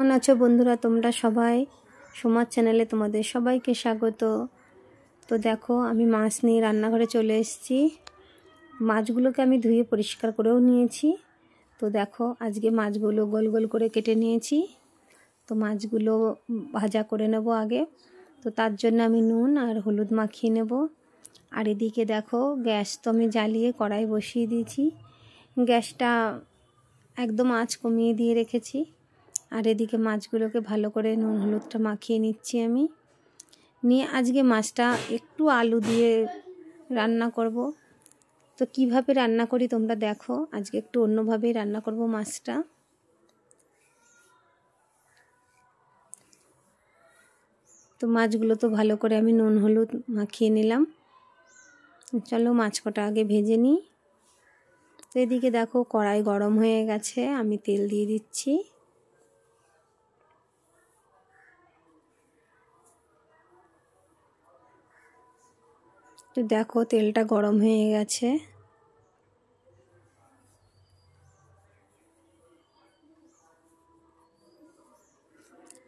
কেমন আছো বন্ধুরা তোমরা সবাই? সোমার চ্যানেলে তোমাদের সবাইকে স্বাগত। তো দেখো আমি মাছ নিয়ে রান্নাঘরে চলে এসেছি। মাছগুলোকে আমি ধুয়ে পরিষ্কার করেও নিয়েছি। তো দেখো আজকে মাছগুলো গোল গোল করে কেটে নিয়েছি। তো মাছগুলো ভাজা করে নেব আগে। তো তার জন্য আমি নুন আর হলুদ মাখিয়ে নেব। আর এদিকে দেখো গ্যাস তো আমি জ্বালিয়ে কড়াই বসিয়ে দিয়েছি। গ্যাসটা একদম আঁচ কমিয়ে দিয়ে রেখেছি। আর এদিকে মাছগুলোকে ভালো করে নুন হলুদটা মাখিয়ে নিচ্ছি আমি। নিয়ে আজকে মাছটা একটু আলু দিয়ে রান্না করব। তো কিভাবে রান্না করি তোমরা দেখো। আজকে একটু অন্যভাবেই রান্না করব মাছটা। তো মাছগুলো তো ভালো করে আমি নুন হলুদ মাখিয়ে নিলাম। চলো মাছ কটা আগে ভেজে নিই। তো এদিকে দেখো কড়াই গরম হয়ে গেছে, আমি তেল দিয়ে দিচ্ছি। তো দেখো তেলটা গরম হয়ে গেছে।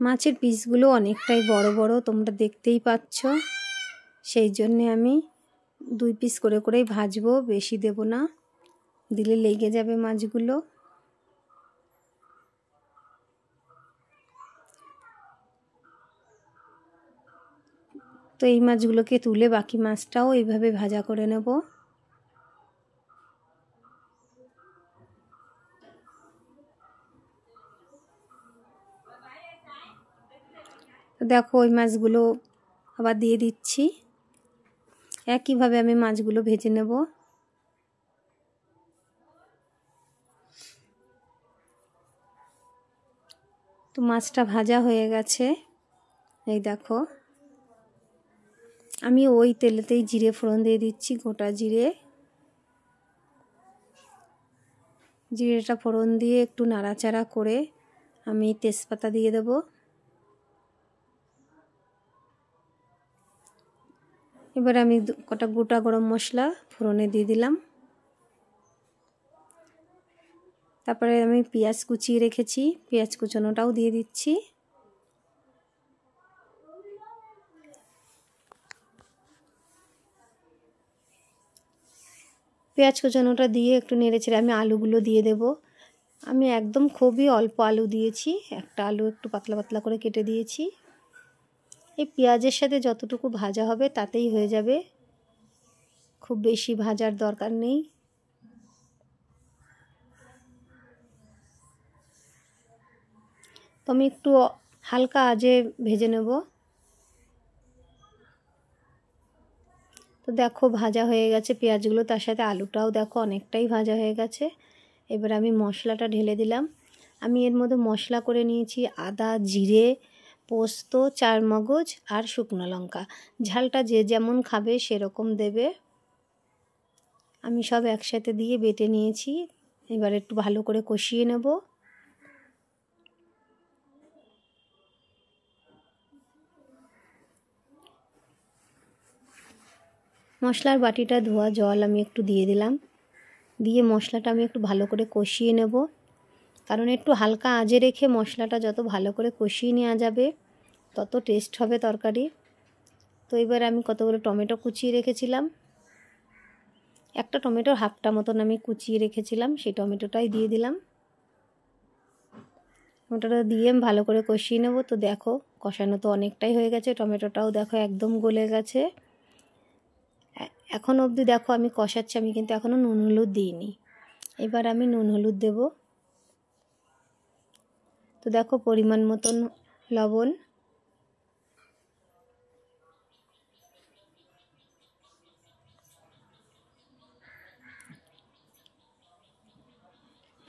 মাছের পিসগুলো অনেকটাই বড় বড়, তোমরা দেখতেই পাচ্ছ। সেই জন্যে আমি 2 পিস করে করেই ভাজবো, বেশি দেব না, দিলে লেগে যাবে মাছগুলো। তো এই মাছগুলোকে তুলে বাকি মাছটাও এইভাবে ভাজা করে নেব। দেখো ওই মাছগুলো আবার দিয়ে দিচ্ছি। একইভাবে আমি মাছগুলো ভেজে নেব। তো মাছটা ভাজা হয়ে গেছে। এই দেখো আমি ওই তেলেতেই জিরে ফোড়ন দিয়ে দিচ্ছি, গোটা জিরে। জিরেটা ফোড়ন দিয়ে একটু নাড়াচাড়া করে আমি তেজপাতা দিয়ে দেব। এবার আমি কটা গোটা গরম মশলা ফোড়নে দিয়ে দিলাম। তারপরে আমি পেঁয়াজ কুচিয়ে রেখেছি, পেঁয়াজ কুচানোটাও দিয়ে দিচ্ছি। পেঁয়াজ কুচানোটা দিয়ে একটু নেড়েচেড়ে আমি আলুগুলো দিয়ে দেব। আমি একদম খুবই অল্প আলু দিয়েছি, একটা আলু একটু পাতলা পাতলা করে কেটে দিয়েছি। এই পেঁয়াজের সাথে যতটুকু ভাজা হবে তাতেই হয়ে যাবে, খুব বেশি ভাজার দরকার নেই। তো আমি একটু হালকা আঁচে ভেজে নেব। তো দেখো ভাজা হয়ে গেছে পেঁয়াজগুলো, তার সাথে আলুটাও দেখো অনেকটাই ভাজা হয়ে গেছে। এবার আমি মশলাটা ঢেলে দিলাম। আমি এর মধ্যে মশলা করে নিয়েছি আদা, জিরে, পোস্ত, চারমগজ আর শুকনো লঙ্কা। ঝালটা যে যেমন খাবে সেরকম দেবে। আমি সব একসাথে দিয়ে বেটে নিয়েছি। এবার একটু ভালো করে কষিয়ে নেব। মশলার বাটিটা ধোয়া জল আমি একটু দিয়ে দিলাম। দিয়ে মশলাটা আমি একটু ভালো করে কষিয়ে নেব, কারণ একটু হালকা আঁচে রেখে মশলাটা যত ভালো করে কষিয়ে নেওয়া যাবে তত টেস্ট হবে তরকারি। তো এবার আমি কতগুলো টমেটো কুচিয়ে রেখেছিলাম, একটা টমেটোর হাফটা মতন আমি কুচিয়ে রেখেছিলাম, সেই টমেটোটাই দিয়ে দিলাম। টমেটোটা দিয়ে আমি ভালো করে কষিয়ে নেব। তো দেখো কষানো তো অনেকটাই হয়ে গেছে, টমেটোটাও দেখো একদম গলে গেছে। এখন অবধি দেখো আমি কষাচ্ছি, আমি কিন্তু এখনও নুন হলুদ দিইনি। এবার আমি নুন হলুদ দেব। তো দেখো পরিমাণ মতন লবণ,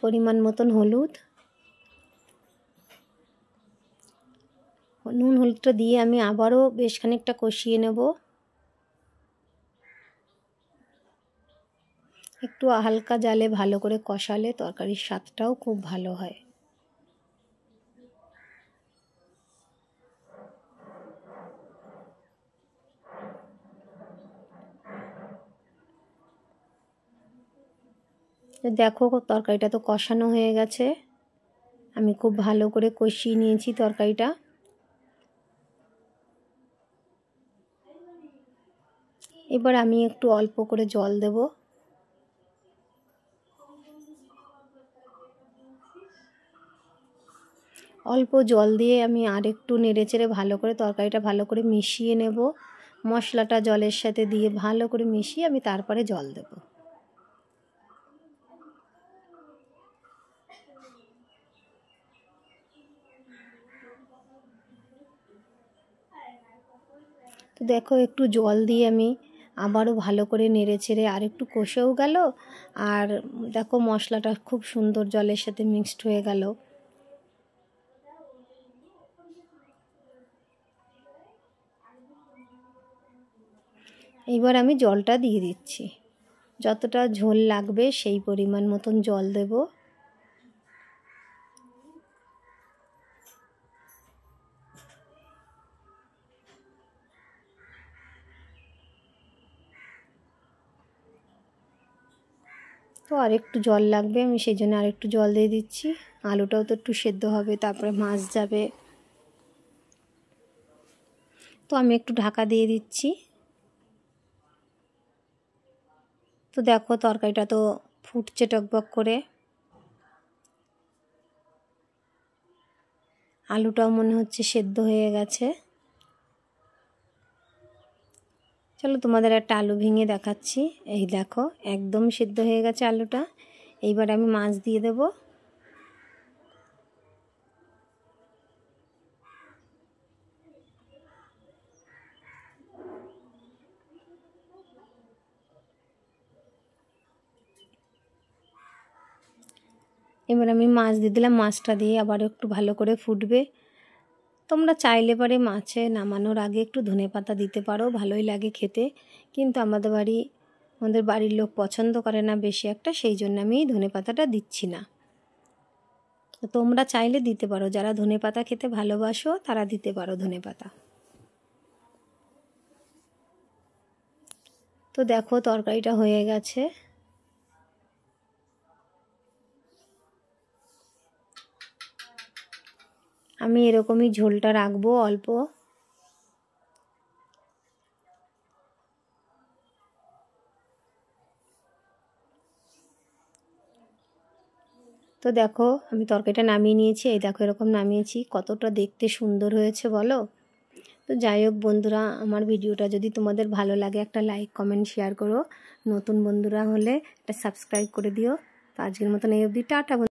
পরিমাণ মতন হলুদ, নুন হলুদটা দিয়ে আমি আবারও বেশ খানিকটা কষিয়ে নেব। একটু হালকা জালে ভালো করে কষালে তরকারির স্বাদটাও খুব ভালো হয়। দেখো তরকারিটা তো কষানো হয়ে গেছে। আমি খুব ভালো করে কষিয়ে নিয়েছি তরকারিটা। এবার আমি একটু অল্প করে জল দেব। অল্প জল দিয়ে আমি আরেকটু নেড়েচেড়ে ভালো করে তরকারিটা ভালো করে মিশিয়ে নেব। মশলাটা জলের সাথে দিয়ে ভালো করে মিশিয়ে আমি তারপরে জল দেব। তো দেখো একটু জল দিয়ে আমি আবারও ভালো করে নেড়েচেড়ে আর একটু কষেও গেল, আর দেখো মশলাটা খুব সুন্দর জলের সাথে মিক্সড হয়ে গেল। এইবার আমি জলটা দিয়ে দিচ্ছি। যতটা ঝোল লাগবে সেই পরিমাণ মতন জল দেব। তো আরেকটু জল লাগবে, আমি সেই জন্য আরেকটু জল দিয়ে দিচ্ছি। আলুটাও তো একটু সেদ্ধ হবে, তারপরে মাছ যাবে। তো আমি একটু ঢাকা দিয়ে দিচ্ছি। তো দেখো তরকারিটা তো ফুটছে টকবক করে। আলুটাও মনে হচ্ছে সেদ্ধ হয়ে গেছে। চলো তোমাদের একটা আলু ভেঙে দেখাচ্ছি। এই দেখো একদম সেদ্ধ হয়ে গেছে আলুটা। এইবার আমি মাছ দিয়ে দেব। এবার আমি মাছ দিয়ে দিলাম। মাছটা দিয়ে আবার একটু ভালো করে ফুটবে। তোমরা চাইলে পরে মাছে নামানোর আগে একটু ধনেপাতা দিতে পারো, ভালোই লাগে খেতে। কিন্তু আমাদের বাড়ির লোক পছন্দ করে না বেশি একটা, সেই জন্য আমি ধনেপাতাটা দিচ্ছি না। তো তোমরা চাইলে দিতে পারো, যারা ধনেপাতা খেতে ভালোবাসো তারা দিতে পারো ধনেপাতা। তো দেখো তরকারিটা হয়ে গেছে। আমি এরকমই ঝোলটা রাখবো অল্প। তো দেখো আমি তরকারিটা নামিয়ে নিয়েছি। এই দেখো এরকম নামিয়েছি, কতটা দেখতে সুন্দর হয়েছে বলো। তো যাই হোক বন্ধুরা, আমার ভিডিওটা যদি তোমাদের ভালো লাগে একটা লাইক কমেন্ট শেয়ার করো। নতুন বন্ধুরা হলে একটা সাবস্ক্রাইব করে দিও। তো আজকের মতন এই অবধি, টাটা।